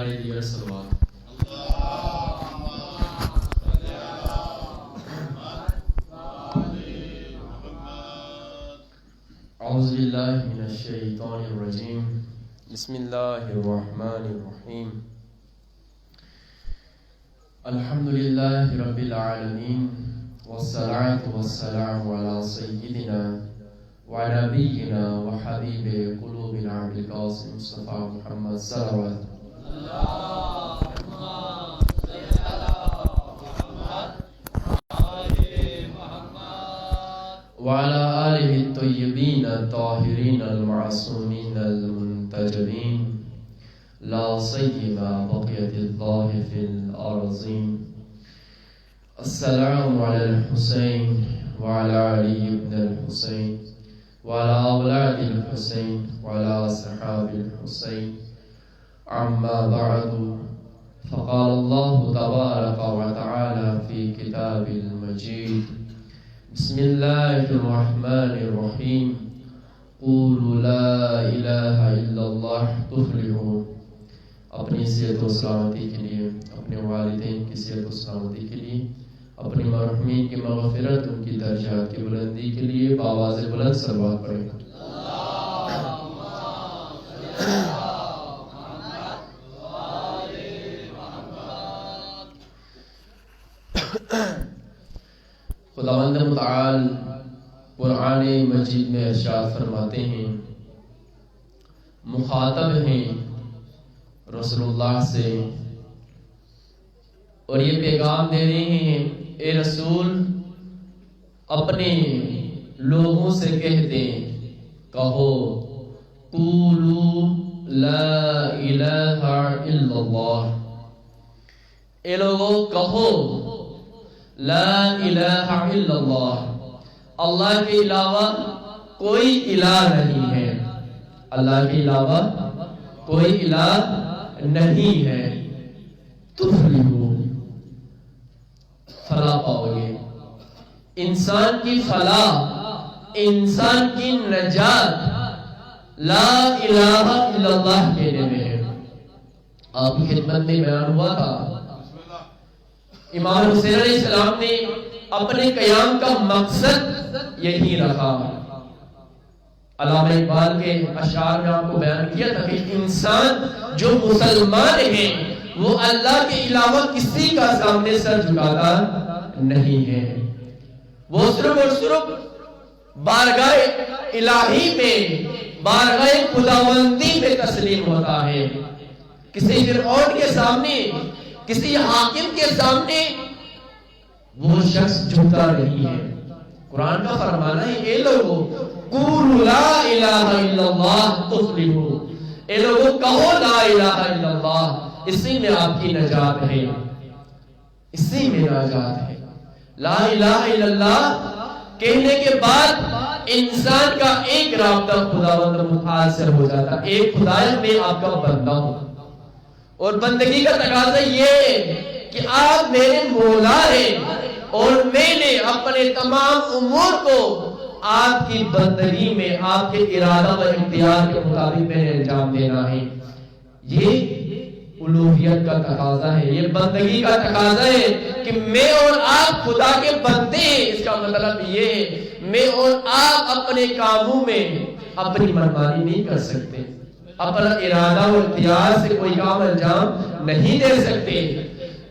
ہماری دیگر صلوات۔ اعوذ باللہ من الشیطان الرجیم، بسم اللہ الرحمن الرحیم، الحمد للہ رب العالمین، والصلاة والسلام علی سیدنا ونبینا وحبیب قلوبنا بالقاسم مصطفیٰ محمد صلوات وعلى آله الطيبين الطاهرين المعصومين المنتجبين لا سيما بقية الله في الأرضين. السلام على الحسين وعلى علي بن الحسين وعلى أولاد الحسين وعلى أصحاب الحسين. أما بعد، فقال الله تبارك وتعالى في كتاب المجيد: بسم الله الرحمن الرحيم، قولوا لا الہ الا اللہ تفلحوا. اپنی صحت و سلامتی کے لیے، اپنے والدین کی صحت و سلامتی کے لیے، اپنی مرحومین کی مغفرت، ان کی درجات کی بلندی کے لیے بآواز بلند صلوات پڑھیں. خداوند متعال قرآن مجید میں ارشاد فرماتے ہیں، مخاطب ہیں رسول اللہ سے، اور یہ پیغام دے رہے ہیں، اے رسول اپنے لوگوں سے کہہ دیں، کہو قولوا لا الہ الا اللہ. اے لوگوں کہو لا الہ الا اللہ، اللہ کے علاوہ کوئی الہ نہیں ہے، اللہ کے علاوہ کوئی الہ نہیں ہے. تفلحوا، فلاح پاؤ گے. انسان کی فلاح، انسان کی نجات لا الہ الا اللہ کہنے میں ہے. آپ کی خدمت میں بیان ہوا تھا، امام حسین علیہ السلام نے اپنے قیام کا مقصد یہی رکھا. علامہ اقبال کے اشعار میں آپ کو بیان کیا تھا کہ انسان جو مسلمان ہیں وہ اللہ کے علاوہ کسی کا سامنے سر جھکاتا نہیں ہے. وہ صرف اور صرف بارگاہ الہی میں، بارگاہ خداوندی میں تسلیم ہوتا ہے. کسی فرعون کے سامنے، کسی حاکم کے سامنے وہ شخص جھکتا نہیں ہے. قرآن کا فرمانا ہے، اے لوگوں قولوا لا الہ الا اللہ تفلحوا. اے لوگوں کہو لا الہ الا اللہ، اسی میں آپ کی نجات ہے، اسی میں نجات ہے. لا الہ الا اللہ کہنے کے بعد انسان کا ایک رابطہ خداوند متعال سے ہو جاتا. ایک خدایا میں آپ کا بندہ ہوں، اور بندگی کا تقاضا یہ کہ آپ میرے مولا ہیں، اور میں نے اپنے تمام امور کو آپ کی بندگی میں، آپ کے ارادہ و اختیار کے مطابق میں نے انجام دینا ہے. یہ الوہیت کا تقاضا ہے، یہ بندگی کا تقاضا ہے کہ میں اور آپ خدا کے بندے ہیں. اس کا مطلب یہ ہے میں اور آپ اپنے کاموں میں اپنی منمانی نہیں کر سکتے، اپنا ارادہ و اختیار سے کوئی کام انجام نہیں دے سکتے.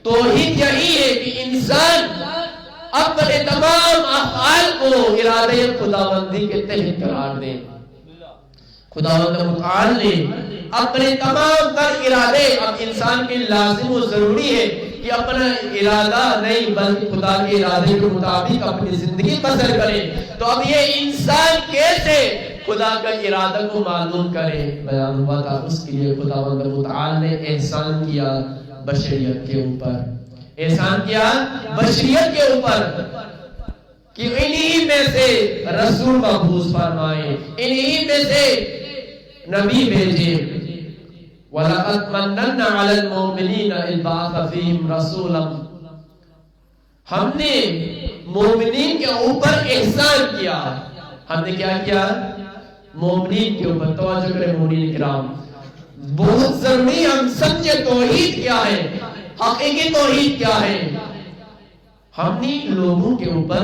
توحید یہی ہے کہ انسان اپنے تمام افعال کو ارادہ خداوندی کے تحت قرار دے. خداوند متعال نے اپنے تمام تر ارادے، اب انسان کے لازم و ضروری ہے کہ اپنا ارادہ نہیں بلکہ خدا کے ارادے کے مطابق اپنی زندگی بسر کرے. تو اب یہ انسان کیسے خدا کا ارادہ کو معلوم کرے؟ بیان ہوا تھا، اس کے لیے خداوند متعال نے احسان کیا بشریت کے اوپر، احسان کیا بشریت کے اوپر کہ انہی میں سے رسول مبعوث فرمائے، انہی میں سے نبی بھیجے. وَلَقَدْ مَنَّنَّا عَلَى الْمُؤْمِنِينَ إِذْ بَعَثَ فِيهِمْ رَسُولًا. ہم نے مومنین کے اوپر احسان کیا. ہم نے کیا کیا؟ مومنین کے اوپر. توجہ کریں مومنین کرام، بہت ضروری ہم سمجھے توحید کیا ہے، حقیقی توحید کیا ہے۔ ہم نے لوگوں کے اوپر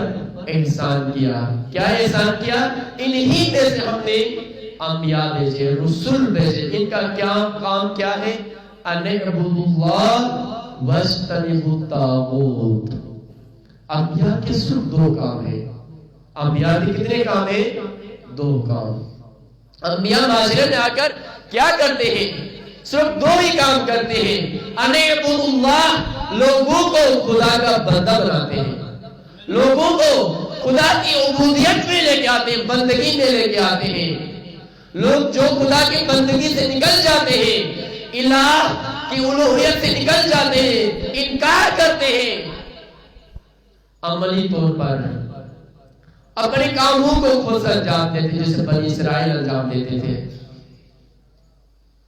احسان کیا، کیا احسان کیا؟ انہی میں سے ہم نے انبیاء بھیجے، رسول بھیجے۔ ان کا کیا کام کیا ہے؟ ان اعبدوا اللہ واجتنبوا الطاغوت۔ انبیاء کے صرف دو کام ہیں۔ انبیاء کے کتنے کام ہیں؟ دو کام۔ انبیاء معاشرے میں آ کر کیا کرتے ہیں؟ صرف دو ہی کام کرتے ہیں۔ ان اعبدوا اللہ، لوگوں کو خدا کا بندہ بناتے ہیں، لوگوں کو خدا کی عبودیت میں لے کے آتے ہیں، بندگی میں لے کے آتے ہیں۔ لوگ جو خدا کی بندگی سے نکل جاتے ہیں، الہ کی الوہیت سے نکل جاتے ہیں، انکار کرتے ہیں، عملی طور پر اپنے کاموں کو خود انجام دیتے، جیسے بنی اسرائیل انجام دیتے تھے۔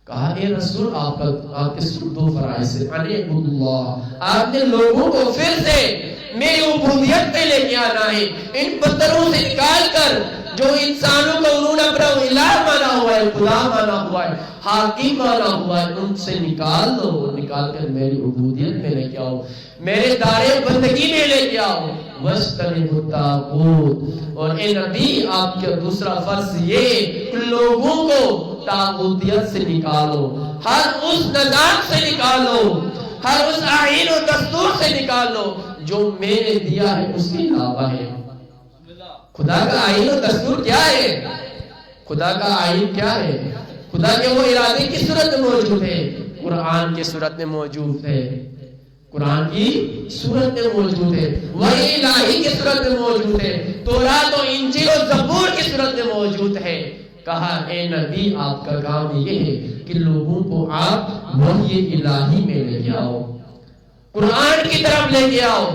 کہا اے رسول آپ کے صرف دو فرائض ہیں، ان اعبدوا اللہ، آپ نے لوگوں کو پھر سے میری عبودیت پہ لے کے آنا ہے۔ ان پتھروں سے نکال کر جو انسانوں کو انہوں نے اپنا الہ مانا ہوا ہے، خدا مانا ہوا ہے، حاکم مانا ہوا ہے، ان سے نکال دو، نکال کر میری عبودیت میں لے کے آؤ، میرے دائرے بندگی میں لے کے آؤ۔ واجتنبوا الطاغوت، اور اے نبی آپ کا دوسرا فرض یہ کہ لوگوں کو طاغوتیت سے نکالو، ہر اس نظام سے نکالو، ہر اس آئین و دستور سے نکالو جو میں نے دیا ہے اس کے علاوہ ہے۔ خدا کا آئین و دستور کیا ہے؟ خدا کا آئین کیا ہے؟ خدا کے وہ ارادے کی صورت میں موجود ہے، قرآن کی صورت میں موجود ہے، قرآن کی صورت میں موجود ہے، وحی الہی کی صورت میں موجود ہے، تورات و انجیل و زبور کی صورت میں موجود ہے۔ کہا اے نبی آپ کا کام یہ ہے کہ لوگوں کو آپ وحی الہی میں لے کے آؤ، قرآن کی طرف لے کے آؤ،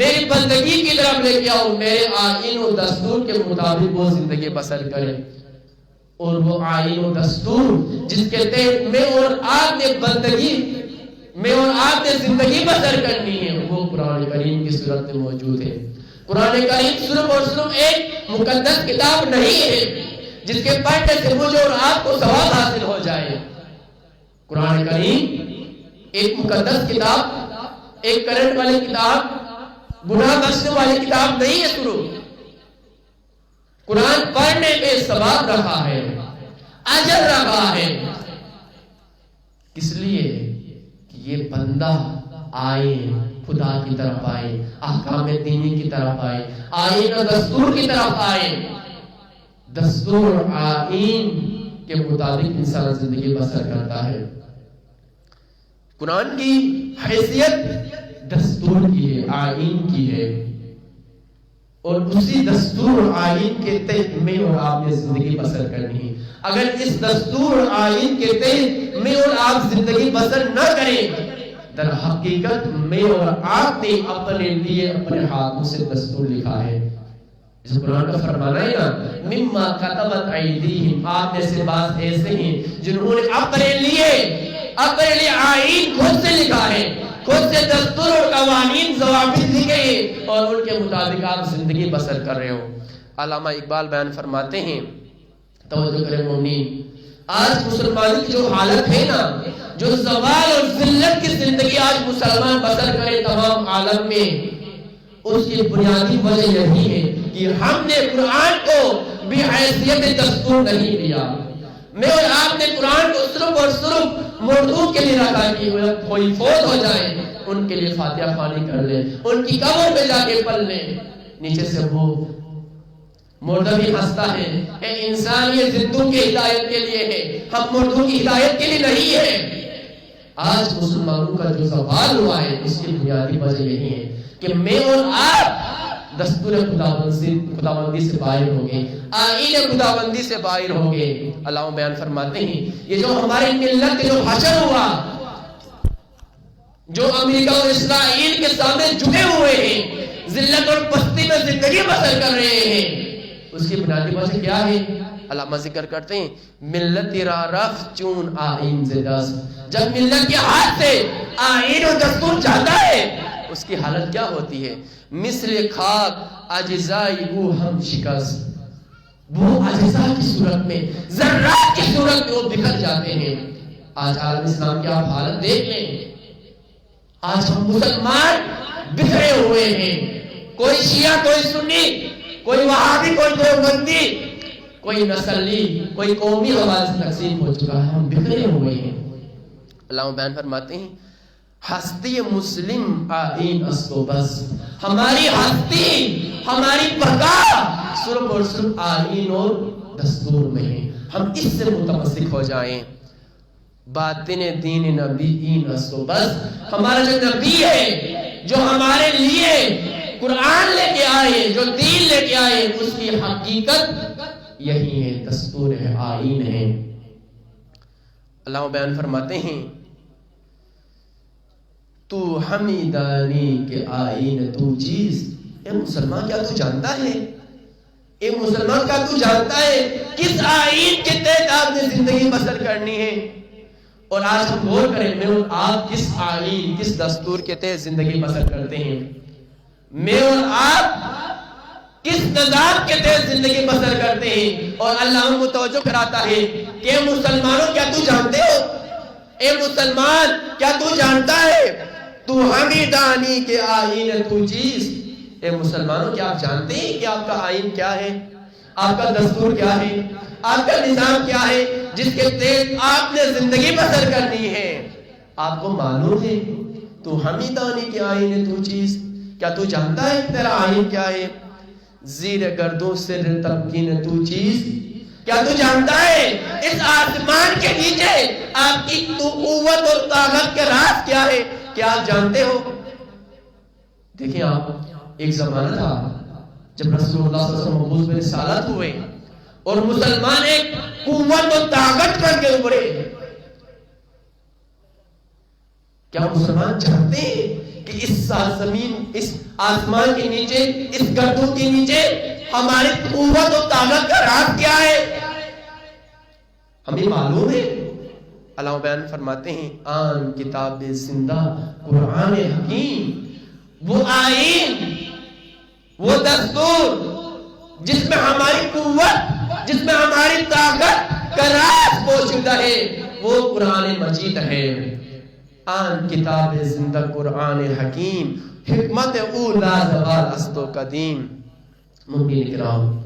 میری بندگی کی طرف لے کے آؤ، میرے آئین و دستور کے مطابق وہ زندگی بسر کرے۔ اور وہ آئین و دستور جس کے تحت میں اور آپ نے بندگی میں اور آپ نے زندگی بسر کرنی ہے، وہ قرآن کریم کی صورت میں موجود ہے۔ قرآن کریم صرف اور صرف ایک مقدس کتاب نہیں ہے جس کے پڑھنے سے مجھے اور آپ کو ثواب حاصل ہو جائے۔ قرآن کریم ایک مقدس کتاب، ایک کرنٹ والی کتاب، گناہ بخشنے والی کتاب نہیں ہے۔ صرف قرآن پڑھنے میں ثواب رکھا ہے، اجر رکھا ہے۔ کس لیے کہ یہ بندہ آئے، خدا کی طرف آئے، احکام دینی کی طرف آئے، آئین و دستور کی طرف آئے۔ دستور آئین کے مطابق انسان زندگی بسر کرتا ہے۔ قرآن کی حیثیت دستور کی ہے، آئین کی ہے، اور اسی دستور آئین کے تحت میں اور آپ نے زندگی بسر کرنی ہے۔ اگر اس دستور آئین کے تحت میں اور آپ زندگی بسر نہ کریں، در حقیقت میں اور آپ نے اپنے لیے اپنے ہاتھوں سے دستور لکھا ہے۔ اس قرآن کا فرمانا ہے نا، مما کتبت ایدیہم، آپ میں سے بعض ایسے ہیں جنہوں نے اپنے لیے آئین خود سے لکھا ہے، خود سے دستور اور قوانین ضوابط لکھے ہیں، اور ان کے مطابق آپ زندگی بسر کر رہے ہو۔ علامہ اقبال بیان فرماتے ہیں، توجہ کریں مومنین، آج مسلمانوں کی جو حالت ہے نا، جو زوال اور ذلت کی زندگی آج مسلمان بسر کرے تمام عالم میں، اس کی بنیادی وجہ یہی ہے کہ ہم نے قرآن کو بھی حیثیت دستور نہیں دیا۔ میں اور آپ نے قرآن کو صرف اور صرف مردوں کے لیے رکھا کہ کوئی فوت ہو جائے ان کے لیے فاتحہ خوانی کر لیں، ان کی قبر پہ جا کے پڑھ لیں، نیچے سے وہ مردہ بھی ہنستا ہے، اے انسان یہ زندوں کی ہدایت کے لیے ہے، ہم مردوں کی ہدایت کے لیے نہیں ہے۔ آج مسلمانوں کا جو زوال ہوا ہے اس کی بنیادی وجہ یہی ہے کہ میں اور آپ دستور خداوندی سے باہر ہو گئے، آئین خداوندی سے باہر ہو گئے۔ اللہ بیان فرماتے ہیں یہ جو ہماری ملت کے جو حشر ہوا، جو امریکہ اور اسرائیل کے سامنے جھکے ہوئے ہیں، ذلت اور پستی میں زندگی بسر کر رہے ہیں، اس کی بنیادی وجہ کیا ہے؟ علامہ ذکر کرتے ہیں، ملت را رفت چون آئین سے دست، جب ملت کے ہاتھ سے آئین اور دستور جاتا ہے اس کی حالت کیا ہوتی ہے؟ مثل خاک اجزائی او ہم شکست، وہ اجزاء کی صورت میں، ذرات کی صورت میں وہ بکھر جاتے ہیں۔ آج عالم اسلام کی آپ حالت دیکھ لیں، آج ہم مسلمان بکھرے ہوئے ہیں، کوئی شیعہ، کوئی سنی، کوئی وہابی، کوئی دیوبندی، کوئی نسلی، کوئی قومی حوالے سے تقسیم ہو چکا ہے، ہم بکھرے ہوئے ہیں۔ اللہ بیان فرماتے ہیں ہستی مسلم آئین است و بس، ہماری ہستی، ہماری بقا صرف اور صرف آئین اور دستور میں ہے، ہم اس سے متمسک ہو جائیں۔ باطن دین نبیین است و بس، ہمارا جو نبی ہے، جو ہمارے لیے قرآن لے کے آئے، جو دین لے کے آئے، اس کی حقیقت یہی ہے، دستور ہے، آئین ہے۔ اللہ بیان فرماتے ہیں تو حمیدانی کے آئین تو چیز، اے مسلمان کیا تو جانتا ہے، اے مسلمان کیا تو جانتا ہے کس آئین کے تحت آپ نے زندگی بسر کرنی ہے؟ اور آج ہم غور کریں میں اور آپ کس آئین، کس دستور کے تحت زندگی بسر کرتے ہیں؟ میں اور آپ کس نظام کے تحت زندگی بسر کرتے ہیں؟ اور اللہ ہم کو توجہ کراتا ہے کہ اے مسلمانوں کیا تو جانتے ہو، اے مسلمان کیا تو جانتا ہے تو حمیدانی کے آئین تو چیز؟ اے مسلمانوں کیا آپ جانتے ہیں کہ آپ کا آئین کیا ہے، آپ کا دستور کیا ہے، آپ کا نظام کیا ہے جس کے تحت آپ نے زندگی بسر کرنی ہے؟ آپ کو معلوم ہے تو حمیدانی کے آئین تو چیز؟ کیا تو جانتا ہے تیرا آئین کیا ہے؟ زیر گردوں سے تمکین تو چیز؟ کیا تو جانتا ہے اس آسمان کے نیچے آپ کی تو قوت اور طاقت کا راز کیا ہے؟ کیا آپ جانتے ہو؟ دیکھیں آپ، ایک زمانہ تھا جب رسول اللہ صلی اللہ علیہ وسلم مبعوث برسالت ہوئے اور مسلمان ایک قوت و طاقت بن کے ابھرے۔ کیا مسلمان جانتے ہیں کہ اس زمین، اس آسمان کے نیچے، اس گردوں کے نیچے ہماری قوت و طاقت کا راز کیا ہے؟ ہمیں معلوم ہے۔ اللہ بیان فرماتے ہیں آن کتاب زندہ قرآن حکیم، وہ آئین، وہ دستور جس میں ہماری قوت، جس میں ہماری طاقت کا راز پوشیدہ ہے، وہ قرآن مجید ہے۔ آن کتاب زندہ قرآن حکیم، حکمت او لا زوال است و قدیم۔ مؤمنین کرام،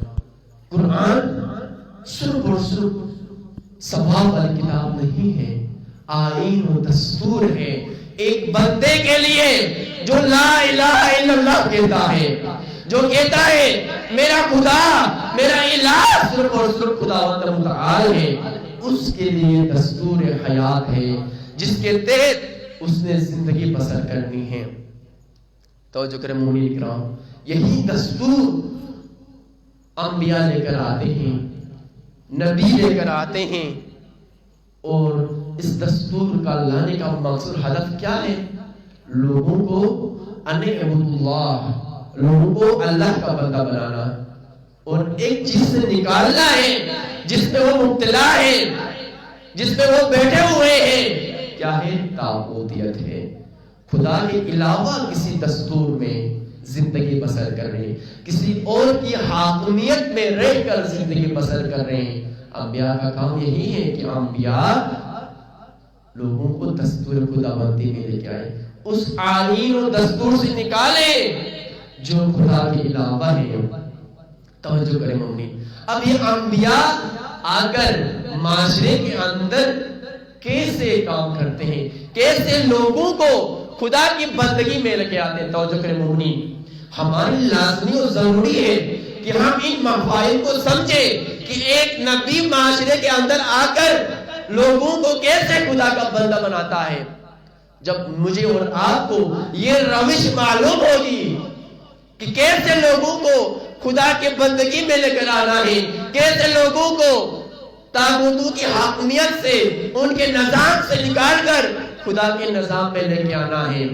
قرآن صرف اور صرف ثواب والی کتاب نہیں ہے، آئین و دستور ہے ایک بندے کے لیے جو لا الہ الا اللہ کہتا ہے، جو کہتا ہے میرا خدا، میرا الہ صرف اور صرف خداوند متعال ہے، اس کے لیے دستور حیات ہے جس کے تحت اس نے زندگی بسر کرنی ہے۔ توجہ کریں مومنین کرام، یہی دستور انبیاء لے کر آتے ہیں، نبی لے کر آتے ہیں، اور اس دستور کا لانے کا مقصود ہدف کیا ہے؟ لوگوں کو ان اعبدوا اللہ، لوگوں کو اللہ کا بندہ بنانا، اور ایک چیز سے نکالنا ہے جس میں وہ مبتلا ہے، جس میں وہ بیٹھے ہوئے ہیں، کیا ہے؟ طاغوتیت ہے، خدا کے علاوہ کسی دستور میں زندگی بسر کر رہے ہیں، کسی اور کی حاکمیت میں رہ کر زندگی بسر کر رہے ہیں۔ انبیاء کا کام یہی ہے کہ انبیاء لوگوں کو دستور خدا بندی میں لے کے آئے، اس آئین و دستور سے نکالے جو خدا کے علاوہ ہے۔ توجہ کریں مومنین، اب یہ انبیاء آ کر معاشرے کے اندر کیسے کام کرتے ہیں، کیسے لوگوں کو خدا کی بندگی میں لے کے آتے ہیں۔ توجہ کریں مومنین، ہماری لازمی اور ضروری ہے کہ ہم ان مفاہیم کو سمجھیں کہ ایک نبی معاشرے کے اندر آ کر لوگوں کو کیسے خدا کا بندہ بناتا ہے۔ جب مجھے اور آپ کو یہ روش معلوم ہوگی کہ کیسے لوگوں کو خدا کے بندگی میں لے کر آنا ہے، کیسے لوگوں کو طاغوتوں کی حاکمیت سے، ان کے نظام سے نکال کر خدا کے نظام میں لے کے آنا ہے،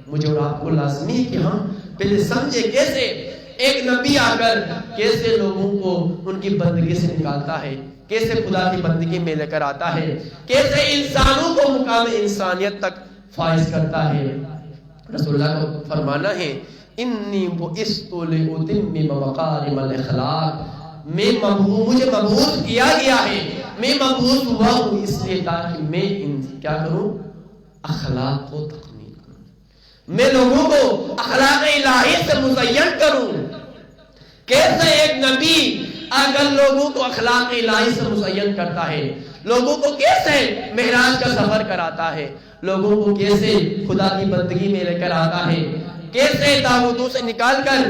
مجھے اور آپ کو لازمی ہے کہ ہم پہلے سمجھے کیسے ایک نبی آ کر کیسے لوگوں کو ان کی بندگی سے نکالتا ہے، کیسے خدا کی بندگی میں لے کر آتا ہے، کیسے انسانوں کو مقام انسانیت تک فائز کرتا ہے۔ رسول اللہ کا فرمانا ہے انی بعثت لأتمم مکارم الاخلاق، مجھے مبعوث کیا گیا ہے میں مبعوث ہوا ہوں اس لیے تاکہ میں کیا کروں؟ اخلاق کو تکمیل کروں، میں لوگوں کو اخلاق الہی سے مزین کروں۔ کیسے ایک نبی اگر لوگوں کو اخلاق الہی سے مزین کرتا ہے، لوگوں کو کیسے معراج کا سفر کراتا ہے، لوگوں کو کیسے خدا کی بندگی میں لے کر آتا ہے، کیسے طاغوتوں سے نکال کر،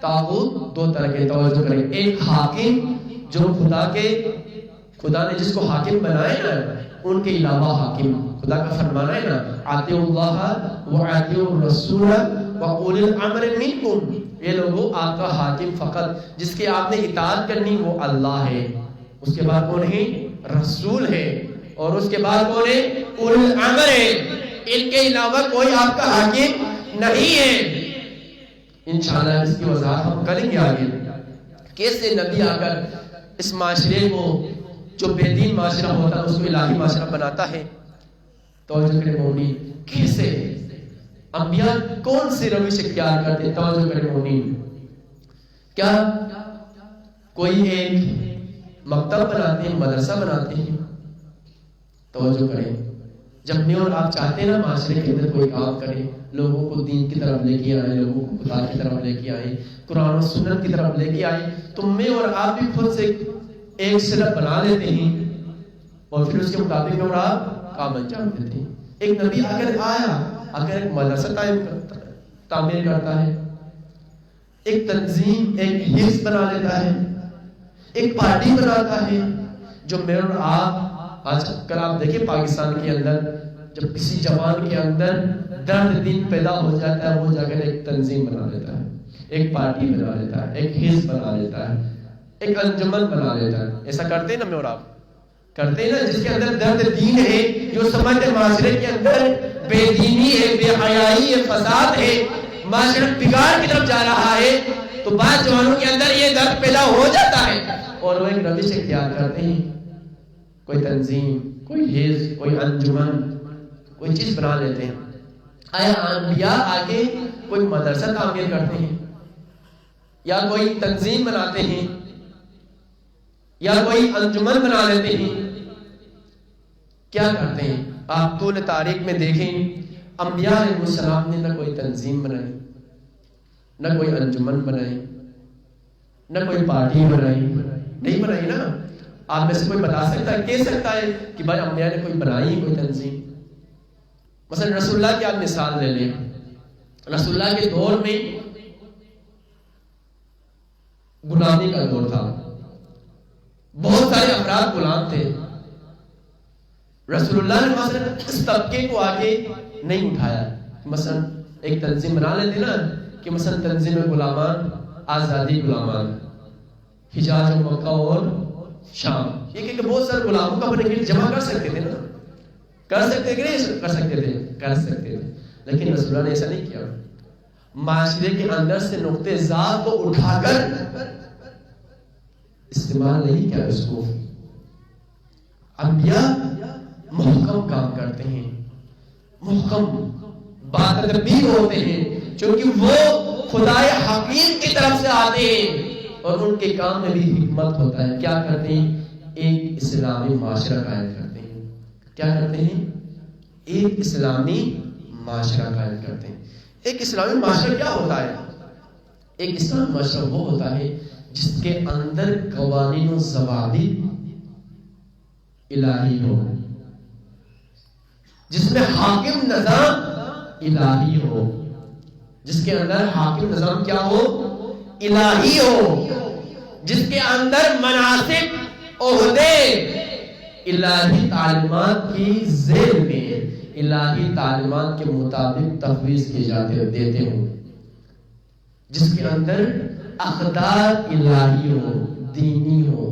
طاغوت دو طرح کے، توجہ کریں، ایک حاکم جو خدا نے جس کو حاکم بنائے نا، ان کے علاوہ حاکم، خدا کا فرمانا ہے نا اطیعوا اللہ واطیعوا الرسول واولی الامر منکم، یہ لوگوں آپ کا حاکم فقط جس کی آپ نے اطاعت کرنی وہ اللہ ہے، اس کے بعد کون ہے؟ رسول ہے، اور اس کے بعد کون ہے؟ اولی الامر ہے، ان کے علاوہ کوئی آپ کا حاکم نہیں ہے۔ انشاءاللہ اس کی وضاحت ہم کریں گے آگے، کیسے نبی آ کر اس معاشرے کو جو بے دین معاشرہ ہوتا ہے اس کو الہی معاشرہ بناتا ہے۔ توجہ کریں مومنین، کیسے انبیاء کون سی روش اختیار کرتے ہیں؟ توجہ کریں مومنین، کیا کوئی ایک مکتب بناتے ہیں، مدرسہ بناتے ہیں؟ توجہ کریں، جب میں اور آپ چاہتے ہیں نا معاشرے کے اندر کوئی کام کریں، لوگوں کو دین کی طرف لے کے آئیں، لوگوں کو خدا کی طرف لے کے آئیں، قرآن و سنت کی طرف لے کے آئیں، تو میں اور آپ بھی خود سے ایک سرت بنا لیتے ہیں اور پھر اس کے مطابق اور آپ کام انجام دیتے ہیں۔ ایک نبی اگر آیا، اگر ایک مدرسہ تعمیر کرتا ہے، ایک تنظیم، ایک حزب بنا لیتا ہے، ایک پارٹی بناتا ہے، جو میں اور آپ آج کل آپ دیکھیں پاکستان کے اندر جب کسی جوان کے اندر درد دین پیدا ہو جاتا ہے، وہ جا کر ایک تنظیم بنا لیتا ہے، ایک پارٹی بنا لیتا ہے، ایک حزب بنا لیتا ہے، ایک انجمن بنا لیتا ہے۔ ایسا کرتے ہیں نا میں اور آپ کرتے ہیں نا، جس کے اندر درد دین ہے، جو سمجھتے معاشرے کے اندر بے دینی ہے، بے حیائی ہے، فساد ہے، معاشرہ بگاڑ کی طرف جا رہا ہے، تو بعض جوانوں کے اندر یہ درد پیدا ہو جاتا ہے اور وہ ایک روش اختیار کرتے ہیں، کوئی تنظیم، کوئی حزب، کوئی انجمن، کوئی چیز بنا لیتے ہیں۔ آیا انبیاء آگے کوئی مدرسہ تعمیر کرتے ہیں یا کوئی تنظیم بناتے ہیں یا کوئی انجمن بنا لیتے ہیں؟ کیا کرتے ہیں؟ آپ طول تاریخ میں دیکھیں، انبیاء علیہ السلام نے نہ کوئی تنظیم بنائی، نہ کوئی انجمن بنائی، نہ کوئی پارٹی بنائی، نہیں بنائی نا۔ آپ میں سے کوئی بتا سکتا ہے، کہہ سکتا ہے کہ بھائی انبیاء نے کوئی بنائی کوئی تنظیم؟ مثلا رسول اللہ کی آپ مثال لے لیں، رسول اللہ کے دور میں غلامی کا دور تھا، بہت سارے افراد غلام تھے، رسول اللہ نے مثلا اس طبقے کو آگے نہیں اٹھایا۔ مثلا ایک تنظیم بنا لیتے نا کہ مثلا تنظیم غلامان، آزادی غلامان، حجاز و مکہ اور شام، یہ کہ بہت سارے غلاموں کا اپنے جمع کر سکتے تھے نا، کر سکتے کہ نہیں کر سکتے تھے؟ کر سکتے تھے، لیکن رسول اللہ نے ایسا نہیں کیا۔ معاشرے کے اندر سے نقطے ضعف کو اٹھا کر استعمال نہیں کیا اس کو۔ انبیاء محکم کام کرتے ہیں، محکم باتدبیر ہوتے ہیں، چونکہ وہ خدائے حکیم کی طرف سے آتے ہیں اور ان کے کام میں بھی حکمت ہوتا ہے۔ کیا کرتے ہیں؟ ایک اسلامی معاشرہ قائم کرتے ہیں۔ کیا کرتے ہیں؟ ایک اسلامی معاشرہ قائم کرتے ہیں۔ ایک اسلامی معاشرہ کیا ہوتا ہے؟ ایک اسلامی معاشرہ وہ ہوتا ہے جس کے اندر قوانین و ضوابط الہی ہو، جس میں حاکم نظام الہی ہو، جس کے اندر حاکم نظام کیا ہو؟ الہی ہو، جس کے اندر مناسب عہدے الہی تعلیمات کی ذیل میں الہی تعلیمات کے مطابق تفویض کیے جاتے دیتے ہوں، جس کے اندر اقدار الہی ہو، دینی ہو،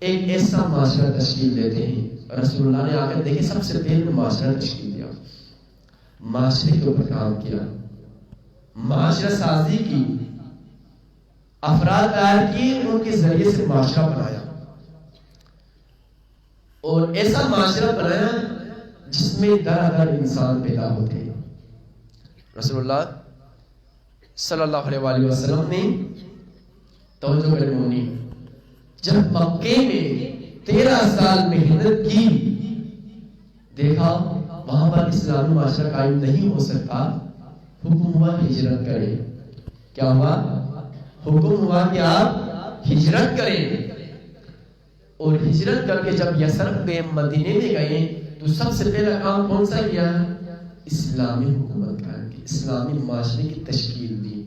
ایک ایسا معاشرہ تشکیل دیتے ہیں۔ رسول اللہ نے آ کر دیکھیں سب سے پہلے معاشرہ تشکیل دیا، معاشرے کے اوپر کام کیا، معاشرہ سازی کی، افراد تیار کیے، ان کے ذریعے سے معاشرہ بنایا، اور ایسا معاشرہ بنایا جس میں در انسان پیدا ہوتے ہیں۔ رسول اللہ صلی اللہ علیہ وآلہ وسلم نے توجہ کریں، جب مکے میں 13 سال محنت کی، دیکھا وہاں پر اسلامی معاشرہ قائم نہیں ہو سکتا، حکم ہوا ہجرت کریں. کیا ہوا؟ حکم ہوا کہ آپ ہجرت کریں. اور ہجرت کر کے جب یثرب گئے، مدینے میں گئے، تو سب سے پہلا کام کون سا کیا؟ اسلامی حکومت قائم کی، اسلامی معاشرے کی تشکیل دی.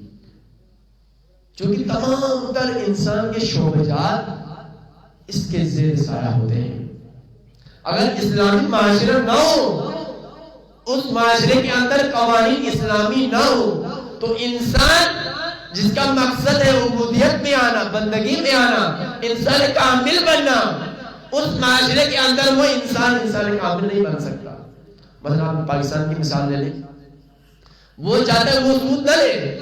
چونکہ تمام تر انسان کے شعبجات اس کے زیر سایہ ہوتے ہیں. اگر اسلامی معاشرہ نہ ہو، اس معاشرے کے اندر قوانین اسلامی نہ ہو، تو انسان جس کا مقصد ہے عبودیت میں آنا، بندگی میں آنا، انسان کامل بننا، اس معاشرے کے اندر وہ انسان کامل نہیں بن سکتا. مثلا آپ پاکستان کی مثال لے لیں، وہ چاہتا ہے وہ سود نہ لے،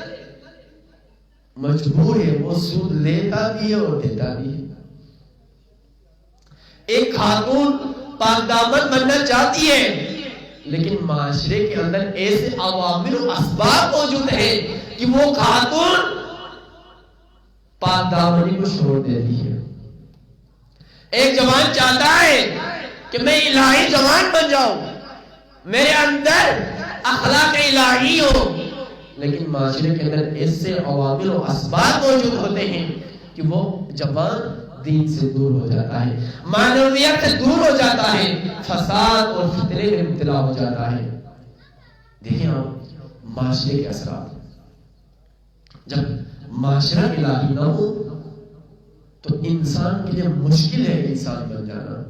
مجبور ہے، وہ سود لیتا بھی ہے اور دیتا بھی ہے. ایک خاتون پاک دامن بننا چاہتی ہے، لیکن معاشرے کے اندر ایسے عوامل و اسباب موجود ہیں کہ وہ خاتون پاک دامنی کو چھوڑ دیتی ہے. ایک جوان چاہتا ہے کہ میں الہی جوان بن جاؤں، میرے اندر اخلاق الہی ہو، لیکن معاشرے کے اندر ایسے عوامل و اسباب موجود ہوتے ہیں کہ وہ جوان دین سے دور ہو جاتا ہے، معنویت سے دور ہو جاتا ہے، فساد اور فتنے میں مبتلا ہو جاتا ہے. دیکھیں آپ معاشرے کے اثرات. جب معاشرہ الہی نہ ہو تو انسان کے لیے مشکل ہے انسان بن جانا،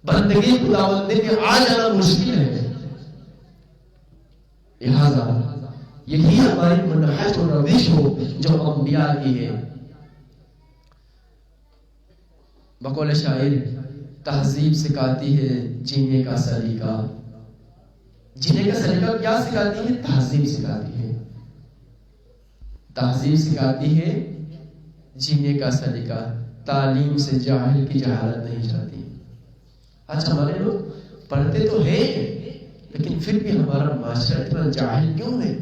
بندگی خداوندی میں آ جانا مشکل ہے. لہذا یہی ہماری منہج و روش ہو جو انبیاء کی ہے. بقول شاعر، تہذیب سکھاتی ہے جینے کا سلیقہ. جینے کا سلیقہ کیا سکھاتی ہے؟ تہذیب سکھاتی ہے. تہذیب سکھاتی ہے جینے کا سلیقہ. تعلیم سے جاہل کی جہالت نہیں جاتی. آج ہمارے لوگ پڑھتے تو ہیں، لیکن پھر بھی ہمارا معاشرہ اتنا جاہل کیوں ہے؟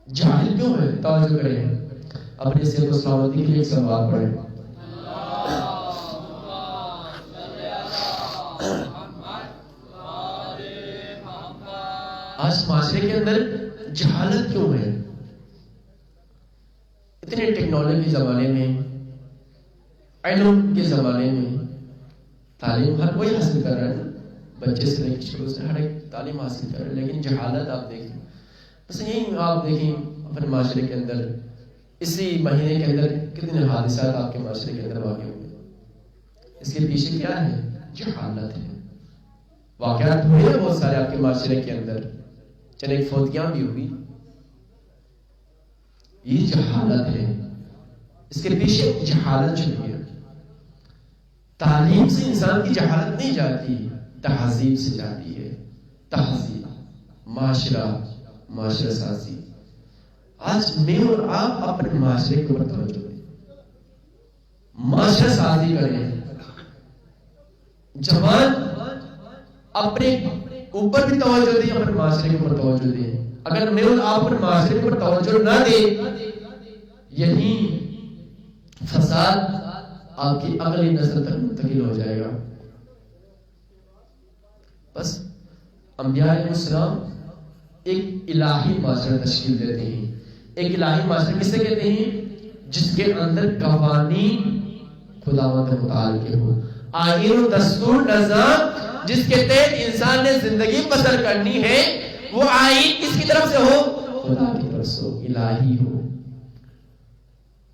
جاہل کیوں ہے؟ توجہ کریں، اپنے صحت و سلامتی کے لیے ایک سوال پڑھیں. آج معاشرے کے اندر جہالت کیوں ہے؟ اتنے ٹیکنالوجی کے زمانے میں، علم کے زمانے میں، تعلیم ہر کوئی حاصل کر رہا ہے، بچے سے لے کے شروع سے ہر ایک تعلیم حاصل کر رہا ہے، لیکن جہالت آپ دیکھیں. بس یہی آپ دیکھیں اپنے معاشرے کے اندر اسی مہینے کے اندر کتنے حادثات آپ کے معاشرے کے اندر واقع ہوئے. اس کے پیچھے کیا ہے؟ جہالت ہے. واقعات ہوئے ہیں بہت سارے آپ کے معاشرے کے اندر، چند ایک فوتیاں بھی ہوئی. یہ جہالت ہے، اس کے پیچھے جہالت چلی ہے. تعلیم سے انسان کی جہالت نہیں جاتی، تہذیب سے جاتی ہے. تہذیب، معاشرہ سازی. آج میں اور آپ اپنے معاشرے کے اوپر توجہ دیں، معاشرہ سازی کریں. جوان اپنے اوپر بھی توجہ دیں، اپنے معاشرے کے اوپر توجہ دیں. اگر میں اور آپ اپنے معاشرے کے اوپر توجہ نہ دیں، یہی فساد آپ کی اگلی نسل تک منتقل ہو جائے گا. بس انبیاء علیہ السلام ایک الہی معاشرہ تشکیل دیتے ہیں. ایک الہی معاشرہ کسے کہتے ہیں؟ جس کے اندر قوانین خداوند متعال کے ہو، آئین و دستور نظام جس کے تحت انسان نے زندگی بسر کرنی ہے، وہ آئین کس کی طرف سے ہو؟ خدا کی طرف سے ہو، الہی ہو.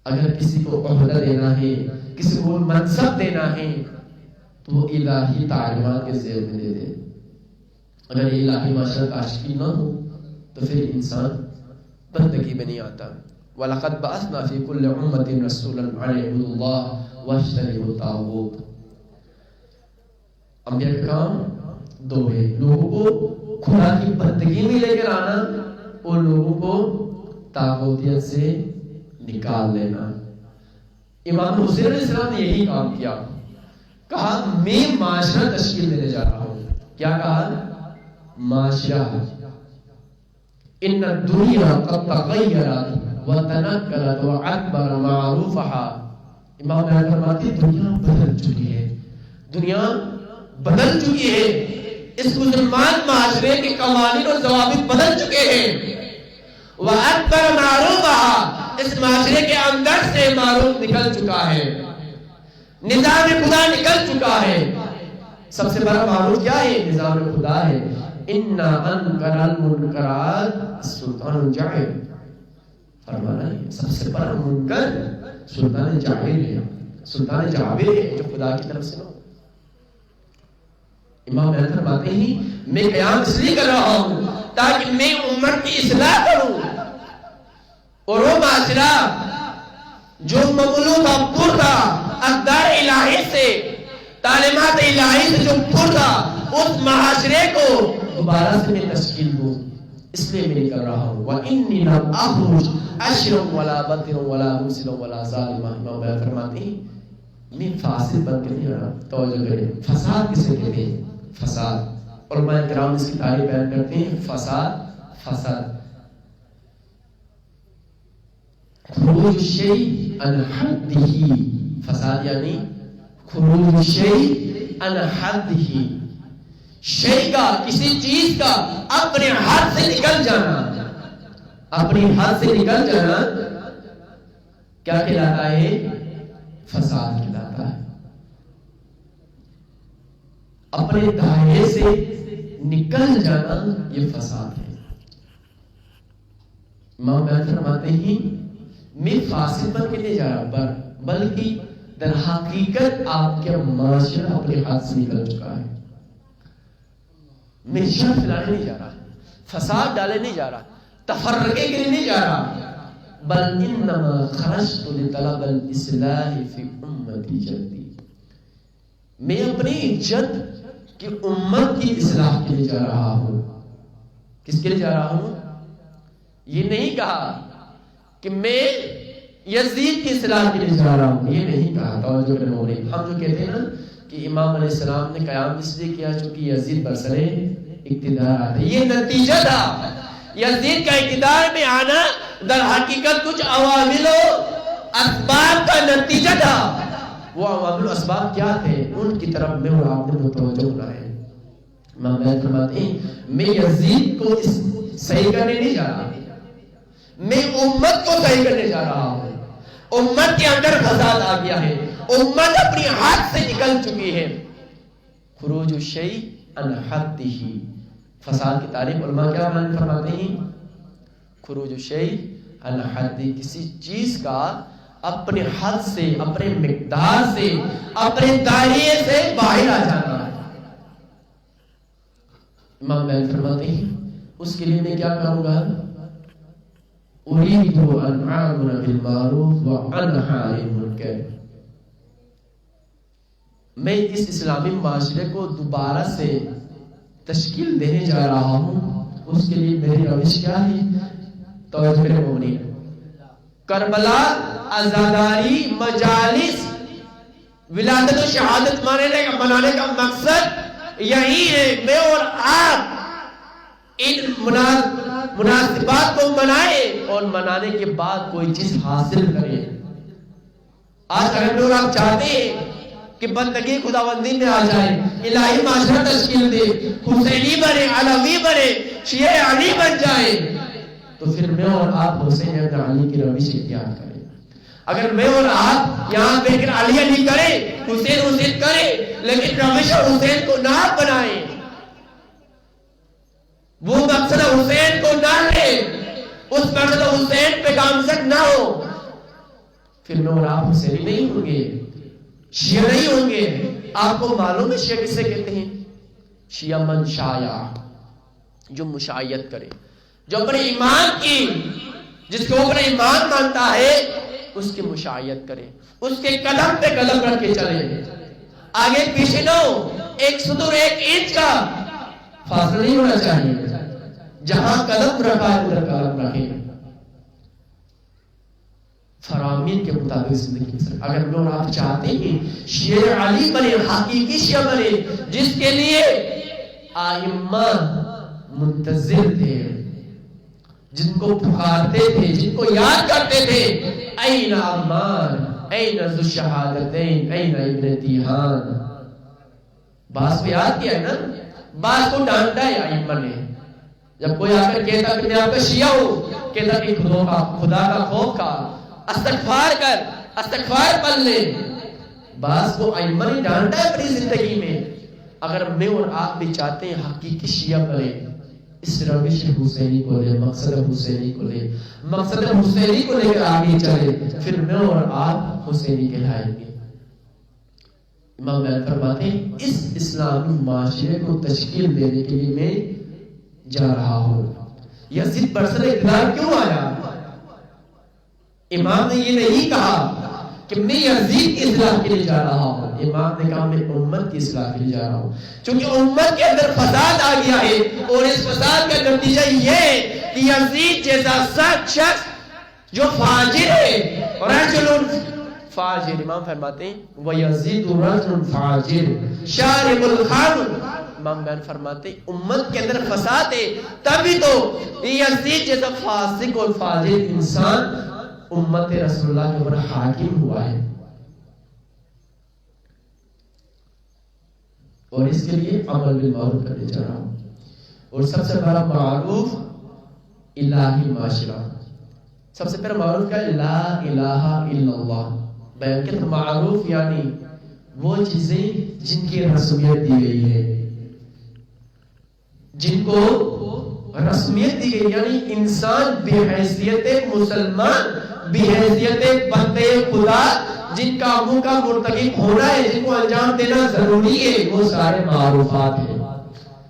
اگر کسی کو عہدہ دینا ہے، کسی کو منصب دینا ہے، تو وہ الہی تعلیمات کے زیر میں دے دے. اگر یہ الہی معاشرہ تشکیل نہ ہو تو پھر انسان بندگی میں نہیں آتا. وَلَقَدْ بَعَثْنَا فِي كُلِّ أُمَّةٍ رَسُولًا أَنِ اعْبُدُوا اللَّهَ وَاجْتَنِبُوا الطَّاغُوتَ. انبیاء کا کام دو ہے، لوگوں کو خدا کی بندگی میں لے کر آنا اور لوگوں کو طاغوتیت سے نکال لینا. امام حسین علیہ السلام نے یہی کام کیا. کہا میں معاشرہ تشکیل دینے جا رہا ہوں. کیا کہا؟ معاشرہ. ان الدنیا قد تغیرت وتنکرت وعبر معروفها امام بیان فرماتے ہیں دنیا بدل چکی ہے، دنیا بدل چکی ہے، اس مسلمان معاشرے کے قوانین اور ضوابط بدل چکے ہیں۔ وَأَكْبَرَ مَعْرُوفَهَا، اس معاشرے کے اندر سے معروف نکل چکا ہے، نظام خدا نکل چکا ہے۔ سب سے بڑا معروف کیا ہے؟ نظام خدا ہے۔ اِنَّا أَنْكَرَ الْمُنْكَرَاتِ سُلْطَانٌ جَائِرٌ، فرمانا ہے سب سے بڑا منکر سلطان جابر ہے، سلطان جابر ہے جو خدا کی طرف سے نہ ہو۔ امام بیان فرماتے ہیں میں قیام اس لیے کر رہا ہوں تاکہ میں امت کی اصلاح کروں، اور وہ معاشرہ جو مملوک پر تھا اقدار الہی سے، تعلیمات الہی سے جو پر تھا، اس معاشرے کو دوبارہ سے میں تشکیل دوں، اس لیے میں کر رہا ہوں۔ وَإِنِّي لَمْ أَخْرُجْ أَشْرًا وَلَا بَطِرًا وَلَا مُفْسِدًا وَلَا ظَالِمًا۔ امام بیان فرماتے ہیں میں فاسد بن کے نہیں آ رہا۔ توجہ کریں، فساد کسے کہتے ہیں؟ فساد، علماء کرام اس کی تعریف بیان کرتے ہیں، فساد خروج الشیء عن حدہ، فساد یعنی خروج الشیء عن حدہ، شیء کا، کسی چیز کا اپنے حد سے نکل جانا، اپنی حد سے نکل جانا کیا کہلاتا ہے؟ فساد کہلاتا ہے۔ اپنے دائرے سے نکل جانا یہ فساد ہے۔ امام بیان فرماتے ہیں میں فاسد بن کے نہیں جا رہا، بلکہ در حقیقت آپ کے معاشرہ اپنے ہاتھ سے نکل چکا ہے۔ میں شر پھیلانے نہیں جا رہا، فساد ڈالے نہیں جا رہا، تفرقے کے لیے نہیں جا رہا، بل انما خرجت لطلب الاصلاح فی امتی جدی، میں اپنی جد کی امت کی اصلاح کے لیے جا رہا ہوں۔ کس کے لیے جا رہا ہوں؟ یہ نہیں کہا کہ میں یزید کی اصلاح کے لیے جا رہا ہوں، یہ نہیں کہا۔ توجہ کریں، ہم جو کہتے ہیں نا کہ امام علیہ السلام نے قیام اس لیے کیا چونکہ یزید برسر اقتدار آتا ہے، یہ نتیجہ تھا۔ یزید کا اقتدار میں آنا در حقیقت کچھ عوامل و اسباب کا نتیجہ تھا۔ وہ عوامل و اسباب کیا تھے؟ ان کی طرف میں اور آپ نے متوجہ ہونا ہے۔ امام بیان فرماتے ہیں میں یزید کو صحیح کرنے نہیں جا رہا، میں امت کو صحیح کرنے جا رہا ہوں۔ امت کے اندر فساد آ گیا ہے، امت اپنی ہاتھ سے نکل چکی ہے۔ خروج الشیء عن حدہ، فساد کی تعریف علماء کیا بیان فرماتے ہیں؟ خروج الشیء عن حدہ، کسی چیز کا اپنے حد سے، اپنے مقدار سے، اپنے دائرے سے باہر آ جانا ہے۔ امام بیان فرماتے ہیں اس کے لیے میں کیا کروں گا؟ اريد ان اعمل بالمعروف وانهى عن المنکر، میں اس اسلامی معاشرے کو دوبارہ سے تشکیل دینے جا رہا ہوں، اس کے لیے میری روش کیا ہے؟ توجہ کریں مومنین، کربلا، عزاداری، مجالس، ولادت و شہادت منانے کا مقصد یہی ہے۔ میں اور آپ ان مناسبات کو منائے اور منانے کے بعد کوئی چیز حاصل کرے۔ آج اگر لوگ آپ چاہتے ہیں کہ بندگی خداوندی میں آ جائے، الہی معاشرہ تشکیل دے، حسینی بنے، علوی بنے، شیعہ علی بن جائے، تو پھر میں اور آپ حسین ابن علی کی روش اختیار کریں۔ اگر میں اور آپ یہاں بیٹھ کر علی علی کریں، حسین حسین کریں، لیکن روش حسین کو نہ بنائیں، وہ مقصد حسین کو نہ لے، اس مقصد حسین پہ گامزن نہ ہو، پھر میں اور آپ حسینی نہیں ہوں گے، شیعہ نہیں ہوں گے۔ آپ کو معلوم ہے شیعہ کسے کہتے ہیں؟ شیعہ من شایع، جو مشایعت کرے، جو اپنے ایمان کی، جس کو اپنے ایمان مانتا ہے اس کی مشایعت کرے، اس کے قدم پہ قدم رکھ کے چلے، آگے پیچھے نہ ہو، ایک سطور ایک انچ کا فاصلہ نہیں ہونا چاہیے، جہاں قدم رکھا ہے ادھر قدم رکھے، فرامین کے مطابق زندگی سے۔ اگر لوگ آپ چاہتے ہیں شیعہ علی بنے، حقیقی شیعہ بنے، جس کے لیے ائمہ منتظر تھے، جن کو پکارتے تھے، جن کو یاد کرتے تھے، این عمار، این ذو الشہادتین این ابن تیہان. باس کو یاد کیا ہے نا, باس کو ڈانٹا ہے ائمہ نے. جب کوئی آ کر کہتا کہ میں آپ کا شیعہ ہوں, کہتا کہ خدا کا خوف کھا, استغفار کر, استغفار پڑھ لے. باس کو ائمہ نے ڈانٹا ہے اپنی زندگی میں. اگر میں اور آپ بھی چاہتے ہیں حقیقی شیعہ بنے, اس روش حسینی کو لے, مقصد حسینی کو لے, مقصد حسینی کو لے کر آگے چلے, پھر میں اور آپ حسینی کہلائیں گے. امام بیان فرماتے ہیں اس اسلامی معاشرے کو تشکیل دینے کے لیے میں جا رہا ہوں. یزید برسر اقتدار کیوں آیا؟ امام نے یہ نہیں کہا کہ میں یزید کی اصلاح کے لیے جا رہا ہوں. امام نے کہا میں امت کی اصلاح کے لیے جا رہا ہوں, چونکہ امت کے اندر فساد آ گیا ہے, اور اس فساد کا نتیجہ یہ ہے کہ یزید جیسا سخت شخص جو فاجر ہے, رجل فاجر, امام فرماتے ہیں وَيَزِيدُ رَجُلٌ فَاجِرٌ شَارِبُ الْخَمْرِ. امام بیان فرماتے ہیں امت کے اندر فساد ہے, تبھی تو یزید جیسا فاسق اور فاجر انسان امت رسول اللہ کے اوپر حاکم ہوا ہے. اور اس کے لیے عمل بالمعروف کرنے جا رہا ہوں. اور سب سے بڑا معروف الہی معاشرہ, سب سے پہلا معروف کیا ہے؟ لا الہ الا اللہ. بیان کے معروف یعنی وہ چیزیں جن کی رسمیت دی گئی ہے, جن کو رسمیت دی گئی, یعنی انسان بحیثیت مسلمان, بحیثیت بندے خدا, جن کاموں کا مرتکب ہونا ہے, جن کو انجام دینا ضروری ہے, وہ سارے معروفات ہیں.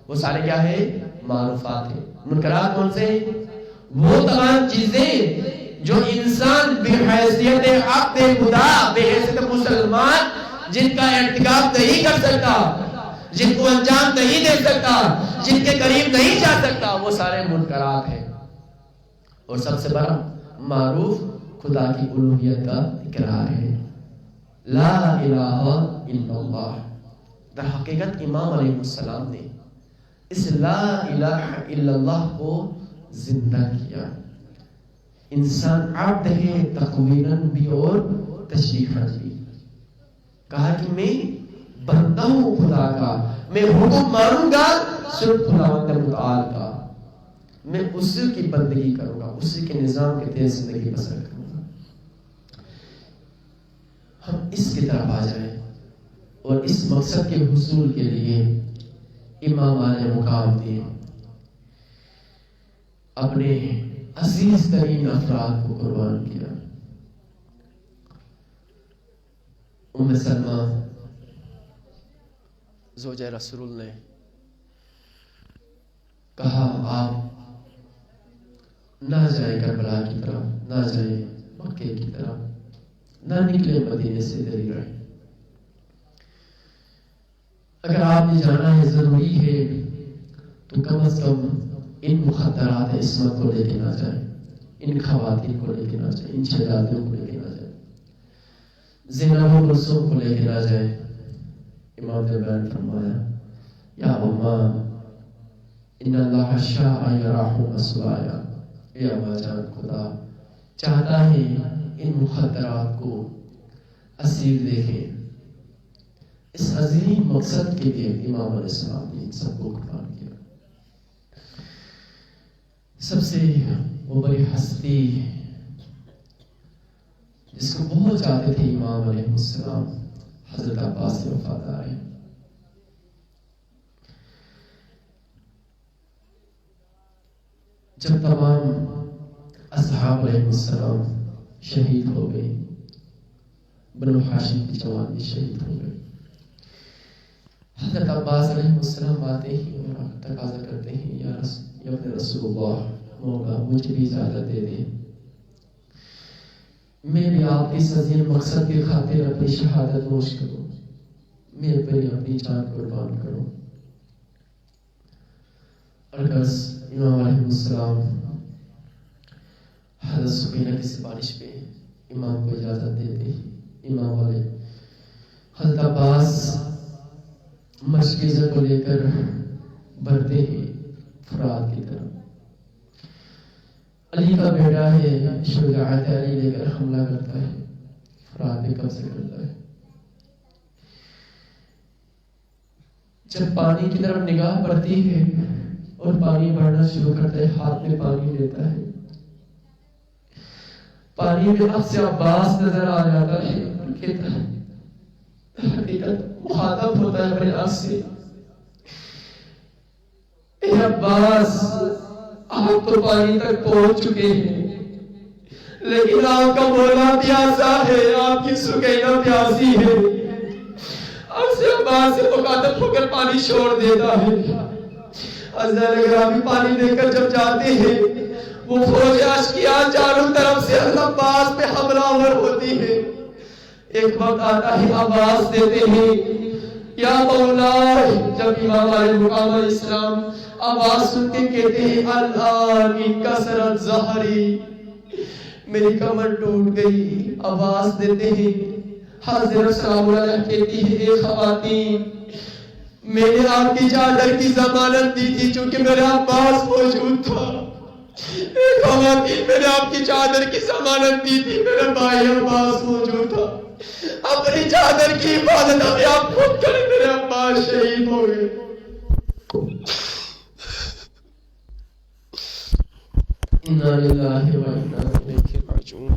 وہ سارے کیا ہے؟ معروفات ہیں. منکرات کون سے ہیں؟ وہ تمام چیزیں جو انسان بحیثیت عبد خدا, بحیثیت مسلمان, جن کا ارتکاب نہیں کر سکتا, جن کو انجام نہیں دے سکتا, جن کے قریب نہیں جا سکتا, وہ سارے منکرات ہیں. اور سب سے بڑا معروف خدا کی الوہیت کا اقرار ہے, لا الہ الا اللہ. در حقیقت امام علیہ السلام نے اس لا الہ الا اللہ کو زندہ کیا. انسان عبد ہے تقویراً بھی اور تشریفاً بھی. کہا کہ میں بندہ ہوں خدا کا, میں حکم مانوں گا صرف خداوند متعال کا, میں اسی کی بندگی کروں گا, اسی کے نظام کے تحت زندگی بسر کروں گا. ہم اس کی طرف آ جائیں اور اس مقصد کے حصول کے لیے امامان مقام نے اپنے عزیز ترین افراد کو قربان کیا. ام سلمہ زوجہ رسول نے کہا آپ نہ جائیں کربلا کی طرف, نہ جائیں مکے کی طرف, نہ نکلے مدینے سے دری رہے. اگر آپ نے جانا ہے ضروری ہے تو کم از کم ان مخدرات عصمت کو لے کے نہ جائیں, ان خواتین کو لے کے نہ جائیں, ان شہزادیوں کو لے کے نہ جائیں, زینب و کلثوم کو لے کے نہ جائیں. امام نے بیان فرمایا یا اماں ان اللہ شاء یراح مسوایا, اے اماں جان خدا چاہتا ہے ان مخدرات کو اسیر دیکھیں. اس عظیم مقصد کے لیے امام علیہ السلام نے ان سب کو قربان کیا. سب سے وہ بڑی ہستی جس کو بہت چاہتے تھے امام علیہ السلام, حضرت عباس سے وفادار ہے. جب تمام اصحاب علیہ السلام شہید ہو گئے, بنو ہاشم کی جوان بھی شہید ہو گئے, حضرت عباس علیہ السلام آتے ہیں اور تقاضا کرتے ہیں یا ابن رسول اللہ, مولا مجھے بھی اجازت دے دیں, میں بھی آپ کے اس عظیم مقصد کی خاطر اپنی شہادت نوش کروں, میں بھی اپنی جان قربان کروں. اور بس امام علیہ السلام حضرت سکینہ کی سفارش پہ امام کو اجازت دیتے ہیں. امام والے حضرت عباس مشکیزہ کو لے کر بڑھتے ہیں فرات کی طرف. علی کا بیٹا ہے, شجاعت علی لے کر حملہ کرتا ہے, رات کب سے کرتا ہے. جب پانی کی طرف نگاہ پڑتی ہے اور پانی بڑھنا شروع کرتا ہے، ہاتھ میں پانی لیتا ہے، پانی میں اب سے عباس نظر آ جاتا ہے، حقیقت مخاطب ہوتا ہے اپنے آپ سے، اے عباس آپ تو پانی تک پہنچ چکے ہیں، لیکن آپ کا مولا پیاسا ہے، آپ کی سکینہ پیاسی ہے. اب سے عباس سے مخاطب ہو کر پانی چھوڑ دیتا ہے. حضرت گرامی پانی لے کر جب جاتے ہیں، وہ فوج اشقیاء چاروں طرف سے عباس پہ حملہ آور ہوتی ہے. ایک وقت آتا ہے آواز دیتے ہیں یا مولا. جب امام علیہ مقام السلام آواز سن کے کہتے ہیں الآن انکسرت ظہری، میری کمر ٹوٹ گئی. آواز دیتے ہیں حضرت سلام اللہ علیہ کہتی ہے اے خواتین، میں نے آپ کی چادر کی ضمانت دی تھی چونکہ میرا عباس موجود تھا. اے خواتین، میں نے آپ کی چادر کی ضمانت دی تھی، میرا بھائی عباس موجود تھا. اپنی چادر کی حفاظت ہمیں آپ خود کریں، میرے عباس شہید ہو گئے. انا للہ و انا الیہ راجعون.